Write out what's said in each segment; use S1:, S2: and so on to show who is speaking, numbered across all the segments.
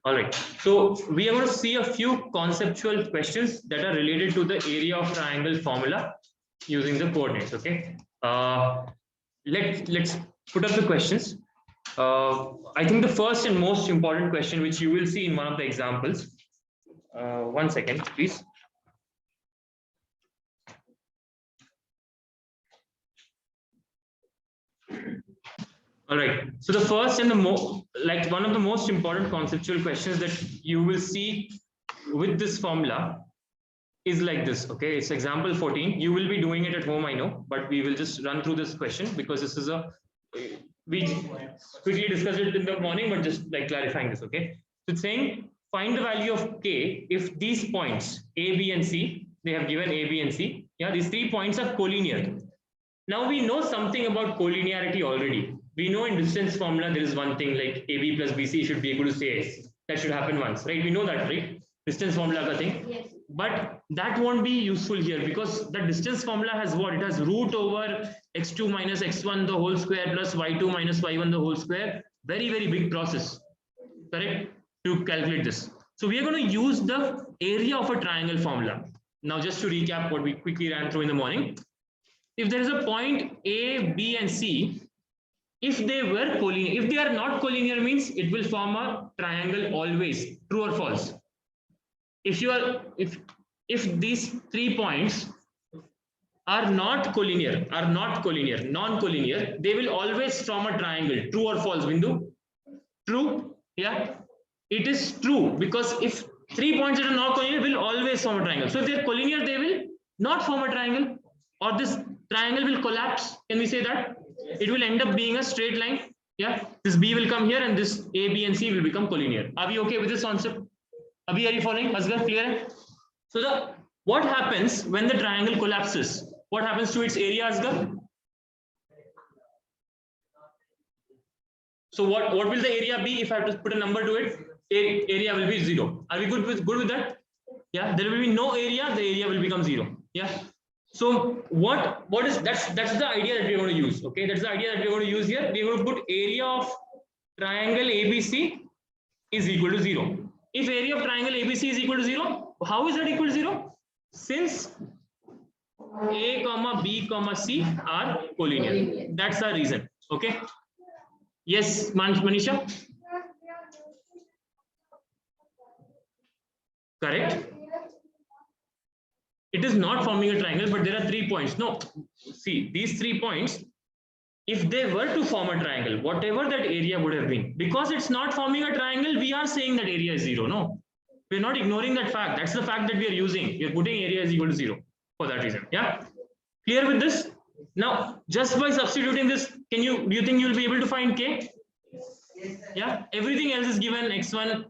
S1: All right. So we are going to see a few conceptual questions that are related to the area of triangle formula using the coordinates. Okay. Let's put up the questions. I think the first and most important question, which you will see in one of the examples. 1 second, please. All right. So the first and the one of the most important conceptual questions that you will see with this formula is like this. Okay, it's example 14. You will be doing it at home, I know, but we will just run through this question because this is we quickly discussed it in the morning, but just like clarifying this. Okay, so it's saying find the value of k if these points A, B, and C, they have given A, B, and C. Yeah, these 3 points are collinear. Now we know something about collinearity already. We know in distance formula there is one thing like AB plus BC should be equal to CS. That should happen once, right? We know that, right? Distance formula ka thing. Yes. But that won't be useful here because the distance formula has what? It has root over x2 minus x1 the whole square plus y2 minus y1 the whole square. Very, very big process, correct? To calculate this. So we are going to use the area of a triangle formula. Now just to recap what we quickly ran through in the morning. If there is a point A, B, and C, if they were collinear, if they are not collinear means it will form a triangle always, true or false. If if these 3 points are not collinear, non-collinear, they will always form a triangle, true or false, Bindu? True, yeah, it is true because if 3 points that are not collinear will always form a triangle. So if they are collinear, they will not form a triangle, or this triangle will collapse. Can we say that? It will end up being a straight line. Yeah, this B will come here and this A, B, and C will become collinear. Are we okay with this concept? Abhi, are you following? Asghar, clear? So what happens when the triangle collapses? What happens to its area, Asghar? So what will the area be if I have to put a number to it? Area will be 0. Are we good with that? Yeah, there will be no area, the area will become 0. Yeah. So what is that's the idea that we're going to use. Okay, that's the idea that we're going to use here. We're going to put area of triangle ABC is equal to 0. If area of triangle ABC is equal to 0, how is that equal to 0? Since A, B, C are collinear. That's the reason. Okay. Yes, Manisha. Correct. It is not forming a triangle, but there are 3 points. No, see, these 3 points, if they were to form a triangle, whatever that area would have been, because it's not forming a triangle, we are saying that area is 0. No, we're not ignoring that fact. That's the fact that we are using. We're putting area is equal to 0 for that reason. Yeah, clear with this? Now, just by substituting this, do you think you'll be able to find k? Yeah, everything else is given x1,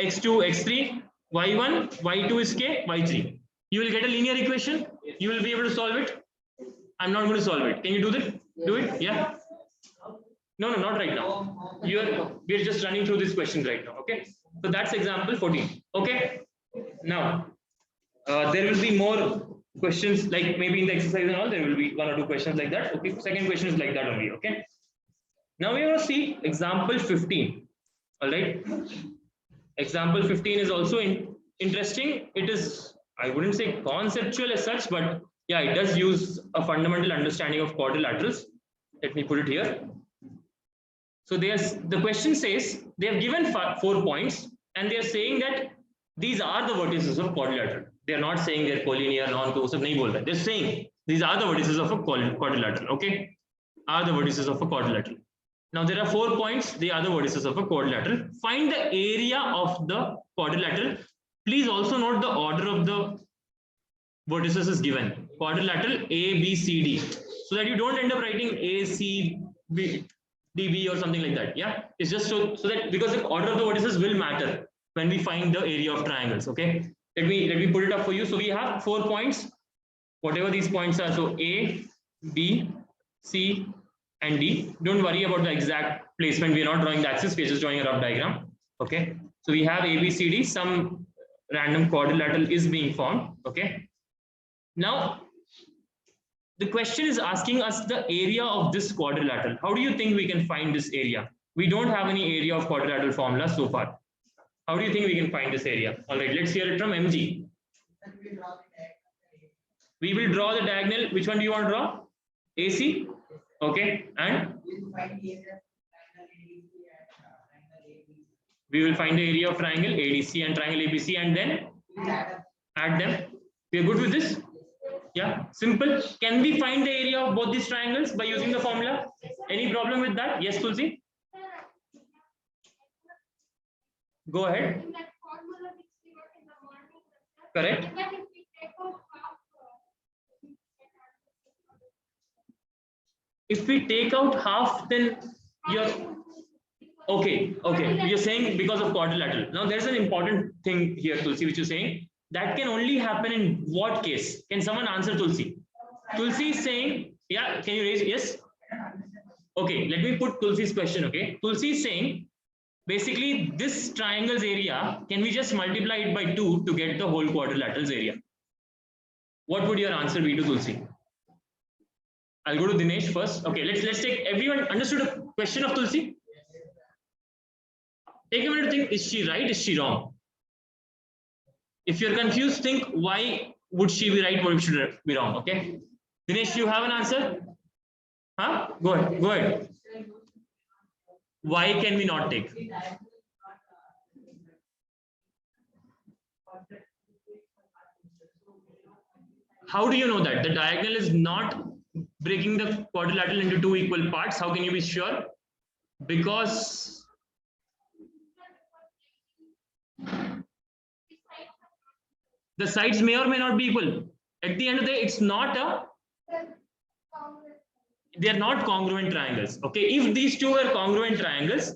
S1: x2, x3, y1, y2 is k, y3. You will get a linear equation. You will be able to solve it. I'm not going to solve it. Can you do that? Do it? Yeah. No, not right now. We're just running through this question right now. Okay. So that's example 14. Okay. Now, there will be more questions like maybe in the exercise and all. There will be 1 or 2 questions like that. Okay. Second question is like that only. Okay. Now we're going to see example 15. All right. Example 15 is also interesting. It is, I wouldn't say conceptual as such, but yeah, it does use a fundamental understanding of quadrilaterals. Let me put it here. So the question says they have given 4 points and they are saying that these are the vertices of quadrilateral. They are not saying they're collinear, non-coercive, nahi bol rahe. They're saying these are the vertices of a quadrilateral. Okay, are the vertices of a quadrilateral. Now there are 4 points. They are the vertices of a quadrilateral. Find the area of the quadrilateral. Please also note the order of the vertices is given. Quadrilateral A, B, C, D. So that you don't end up writing A, C, B, D, B or something like that. Yeah, it's just so that because the order of the vertices will matter when we find the area of triangles. Okay, let me put it up for you. So we have 4 points, whatever these points are. So A, B, C, and D. Don't worry about the exact placement. We are not drawing the axis. We are just drawing a rough diagram. Okay, so we have A, B, C, D. Some random quadrilateral is being formed. Okay. Now, the question is asking us the area of this quadrilateral. How do you think we can find this area? We don't have any area of quadrilateral formula so far. How do you think we can find this area? All right, let's hear it from MG. We will draw the diagonal. Which one do you want to draw? AC? Okay, and we will find the area of triangle ADC and triangle ABC and then add them. We are good with this? Yeah, simple. Can we find the area of both these triangles by using the formula? Any problem with that? Yes, Tulsi? Go ahead. Correct. If we take out half, then you're okay. You're saying because of quadrilateral. Now there's an important thing here, Tulsi, which you're saying that can only happen in what case? Can someone answer, Tulsi? Tulsi is saying, yeah. Can you raise? Yes. Okay. Let me put Tulsi's question. Okay. Tulsi is saying, basically, this triangle's area, can we just multiply it by 2 to get the whole quadrilateral's area? What would your answer be to Tulsi? I'll go to Dinesh first. Okay, let's take everyone understood the question of Tulsi. Take a minute to think, is she right? Is she wrong? If you're confused, think why would she be right, what should be wrong? Okay. Dinesh, you have an answer? Huh? Go ahead. Go ahead. Why can we not take? How do you know that? The diagonal is not breaking the quadrilateral into 2 equal parts. How can you be sure? Because the sides may or may not be equal. At the end of the day, it's not a, they are not congruent triangles. Okay, if these two were congruent triangles,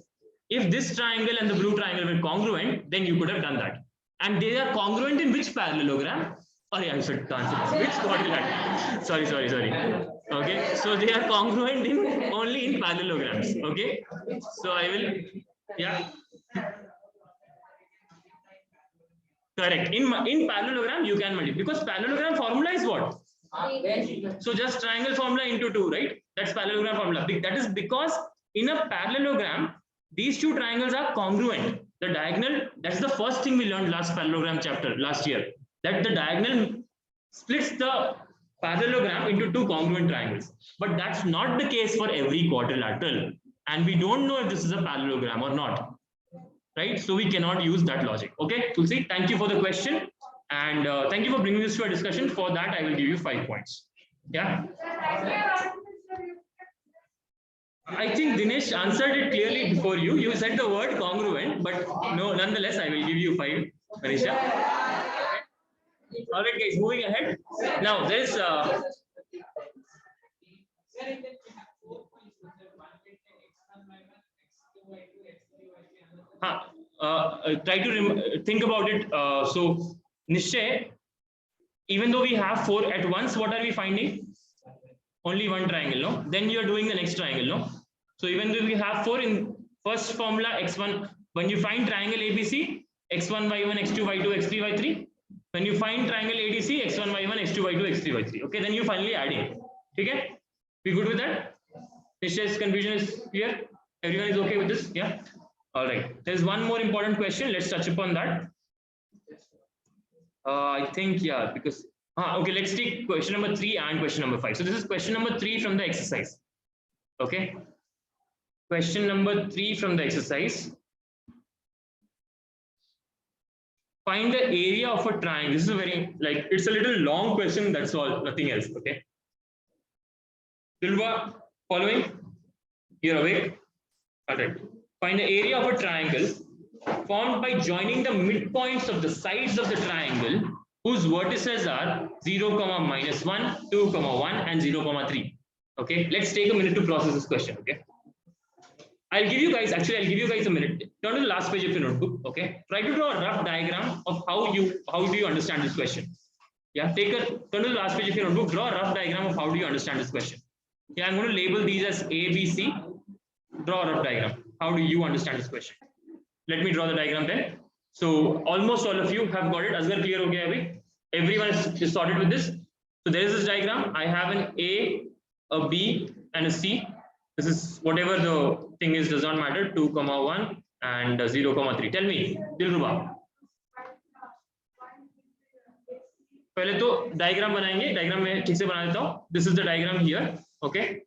S1: if this triangle and the blue triangle were congruent, then you could have done that. And they are congruent in which parallelogram? Oh yeah, I should answer. Which quadrilateral? Sorry. Okay, so they are congruent in only in parallelograms. Okay, so I will, yeah. Correct. In parallelogram, you can multiply because parallelogram formula is what? So just triangle formula into 2, right? That's parallelogram formula. That is because in a parallelogram, these two triangles are congruent. The diagonal, that's the first thing we learned last parallelogram chapter last year, that the diagonal splits the parallelogram into 2 congruent triangles. But that's not the case for every quadrilateral. And we don't know if this is a parallelogram or not. Right? So we cannot use that logic. Okay, Tulsi, thank you for the question. And thank you for bringing this to a discussion. For that, I will give you 5 points. Yeah. I think Dinesh answered it clearly before you. You said the word congruent, but no, nonetheless, I will give you 5, Manisha. All right, guys, moving ahead. Now, there's try to think about it. So, Nishay, even though we have 4 at once, what are we finding? Only one triangle, no? Then you are doing the next triangle, no? So even though we have 4 in first formula, x1, when you find triangle ABC, x1, y1, x2, y2, x3, y3. When you find triangle ADC, x1, y1, x2, y2, x3, y3. Okay, then you finally adding. Okay? We good with that? Nishay's confusion is clear? Everyone is okay with this? Yeah? All right. There's one more important question. Let's touch upon that. I think, yeah, because okay, let's take question number 3 and question number 5. So this is question number 3 from the exercise. Okay. Question number 3 from the exercise. Find the area of a triangle. This is a very, like, it's a little long question. That's all, nothing else. Okay. Dilwa, following? You're awake? All right. Find the area of a triangle formed by joining the midpoints of the sides of the triangle whose vertices are 0, -1, 2, 1, and 0, 3. Okay, let's take a minute to process this question. Okay, I'll give you guys a minute. Turn to the last page of your notebook. Okay, try to draw a rough diagram of how do you understand this question. Yeah, turn to the last page of your notebook. Draw a rough diagram of how do you understand this question. Yeah, I'm going to label these as A, B, C. Draw a rough diagram. How do you understand this question? Let me draw the diagram then. So almost all of you have got it. Asgar, clear ho gaya abhi? Everyone is sorted with this. So there is this diagram. I have an A, a B, and a C. This is whatever the thing is, does not matter. 2, 1, and 0,3. Tell me, Dilruba. पहले तो diagram बनाएंगे, diagram में ठीक से बना देता हूँ. This is the diagram here, okay?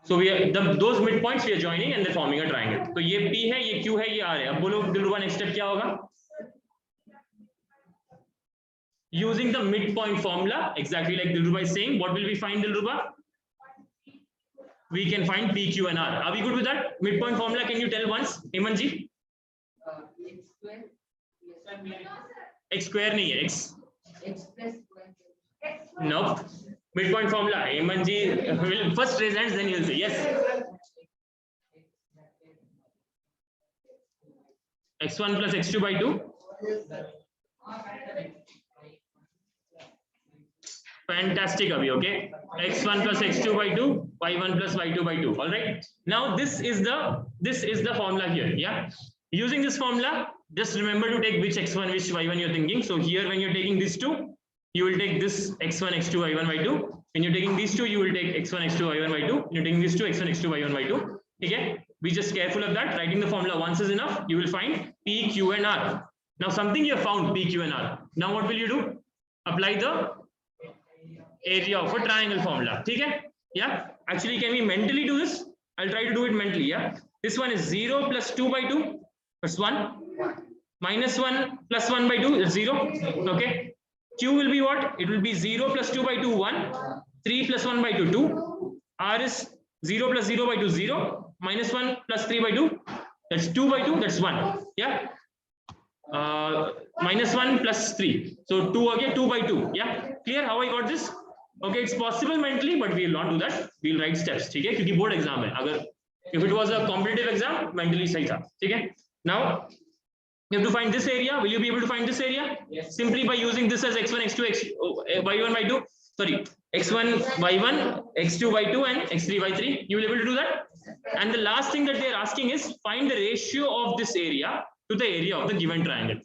S1: So we are those midpoints we are joining and they're forming a triangle. तो ये P है, ये Q है, ये R है. अब बोलो दिलरुबा नेक्स्ट स्टेप क्या होगा? Using the midpoint formula, exactly like Dilruba is saying, what will we find, Dilruba? We can find P, Q and R. Are we good with that? Midpoint formula, can you tell once, Heman ji? X square नहीं है, X plus no. Midpoint formula, Heman ji will first raise hands, then you'll say yes. X1 plus X2 by 2. Fantastic, Abhi. Okay, x1 plus x2 by 2, y1 plus y2 by 2. All right. Now this is the formula here. Yeah. Using this formula, just remember to take which x1, which y1 you're thinking. So here, when you're taking these two, you will take this x1, x2, y1, y2. When you're taking these two, you will take x1, x2, y1, y2. When you're taking these two, x1, x2, y1, y2. Okay. Be just careful of that. Writing the formula once is enough. You will find P, Q, and R. Now something you have found P, Q, and R. Now what will you do? Apply the area of a triangle formula. Okay? Yeah. Actually, can we mentally do this? I'll try to do it mentally. Yeah. This one is 0 plus 2 by 2. That's 1. Minus 1 plus 1 by 2 is 0. Okay. Q will be what? It will be 0 plus 2 by 2, 1. 3 plus 1 by 2, 2. R is 0 plus 0 by 2, 0. Minus 1 plus 3 by 2. That's 2 by 2. That's 1. Yeah. Minus 1 plus 3. So 2 again, 2 by 2. Yeah. Clear how I got this? Okay, it's possible mentally, but we will not do that. We'll write steps. ठीक है? क्योंकि board exam है. अगर if it was a competitive exam, mentally सही था. ठीक है? Now you have to find this area. Will you be able to find this area? Yes. Simply by using this as x1, x2, y1, y2. Sorry, x1, y1, x2, y2, and x3, y3. You will be able to do that. And the last thing that they are asking is find the ratio of this area to the area of the given triangle.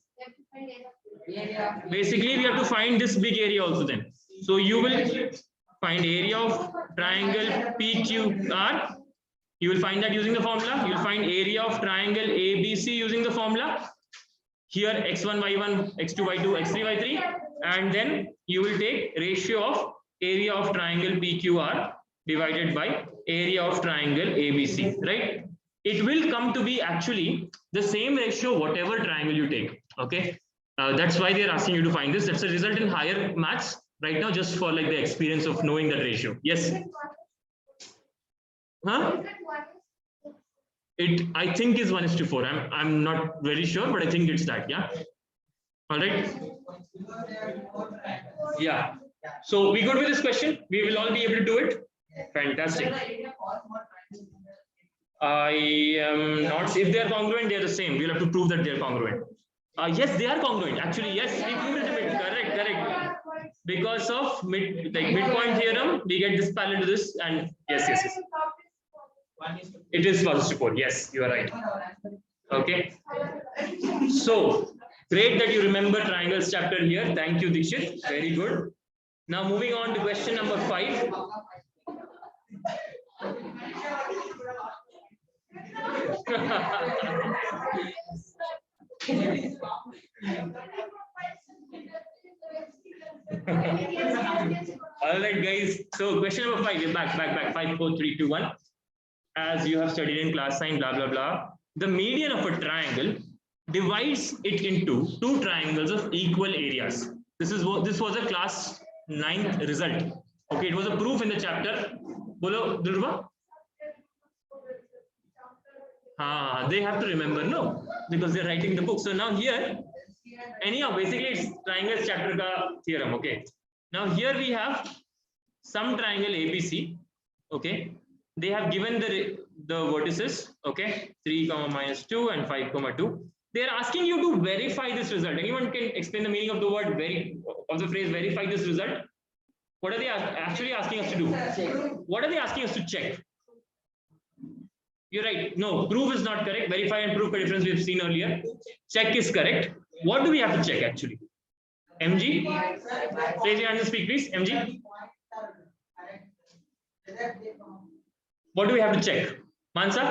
S1: Basically, we have to find this big area also then. So you will find area of triangle PQR. You will find that using the formula. You will find area of triangle ABC using the formula. Here x1, y1, x2, y2, x3, y3. And then you will take ratio of area of triangle PQR divided by area of triangle ABC, right? It will come to be actually the same ratio whatever triangle you take, okay? That's why they're asking you to find this. That's a result in higher maths right now, just for like the experience of knowing that ratio. Yes. Huh? It I think is 1:4. I'm not very sure, but I think it's that. Yeah. All right. Yeah. So we good with this question? We will all be able to do it. Fantastic. I am not. If they are congruent, they are the same. We'll have to prove that they are congruent. Yes, they are congruent. Actually, yes, we proved it. Correct. Because of midpoint theorem, we get this parallel to this, and yes. It is 1:4. Yes, you are right. Okay. So great that you remember triangles chapter here. Thank you, Dikshit. Very good. Now moving on to question number 5. All right, guys. So question number 5. We're back. 5, 4, 3, 2, 1. As you have studied in class sign, blah blah blah. The median of a triangle divides it into two triangles of equal areas. This was a class 9th result. Okay, it was a proof in the chapter. Bolo, Dilruba? They have to remember, no, because they're writing the book. So now here, anyhow, basically it's triangles chapter ka theorem. Okay. Now here we have some triangle ABC. Okay. They have given the vertices. Okay, 3, -2 and 5, 2. They are asking you to verify this result. Anyone can explain the meaning of the word of the phrase verify this result? What are they actually asking us to do? What are they asking us to check? You're right. No, prove is not correct. Verify and prove the difference we have seen earlier. Check is correct. What do we have to check actually? MG? Raise your hand and speak, please. MG? What do we have to check? Mansa?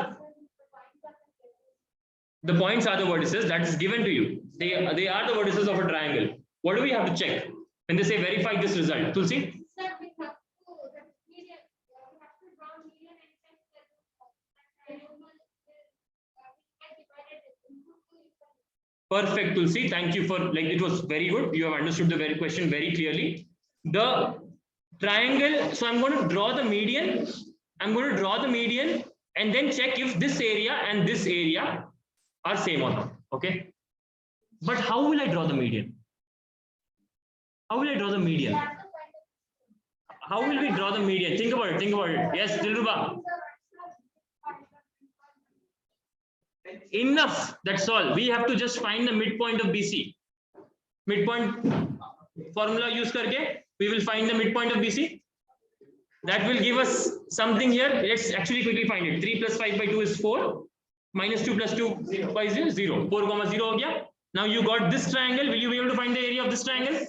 S1: The points are the vertices that is given to you. They are the vertices of a triangle. What do we have to check when they say verify this result? Tulsi? Perfect, Tulsi. Thank you for it was very good. You have understood the very question very clearly. The triangle. So I'm going to draw the median. I'm going to draw the median and then check if this area and this area are same or not. Okay. But how will I draw the median? How will I draw the median? How will we draw the median? Think about it. Think about it. Yes, Dilruba. Enough. That's all. We have to just find the midpoint of BC. Midpoint formula use karke, we will find the midpoint of BC. That will give us something here. Let's actually quickly find it. 3 plus 5 by 2 is 4. Minus 2 plus 2 by 0, 0. 4 comma 0 ho gaya. Now you got this triangle. Will you be able to find the area of this triangle?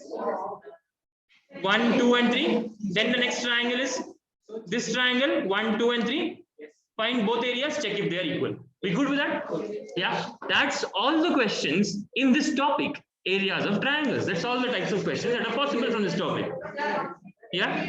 S1: 1, 2, and 3. Then the next triangle is this triangle. 1, 2, and 3. Find both areas. Check if they are equal. We good with that? Yeah. That's all the questions in this topic. Areas of triangles. That's all the types of questions that are possible from this topic. Yeah.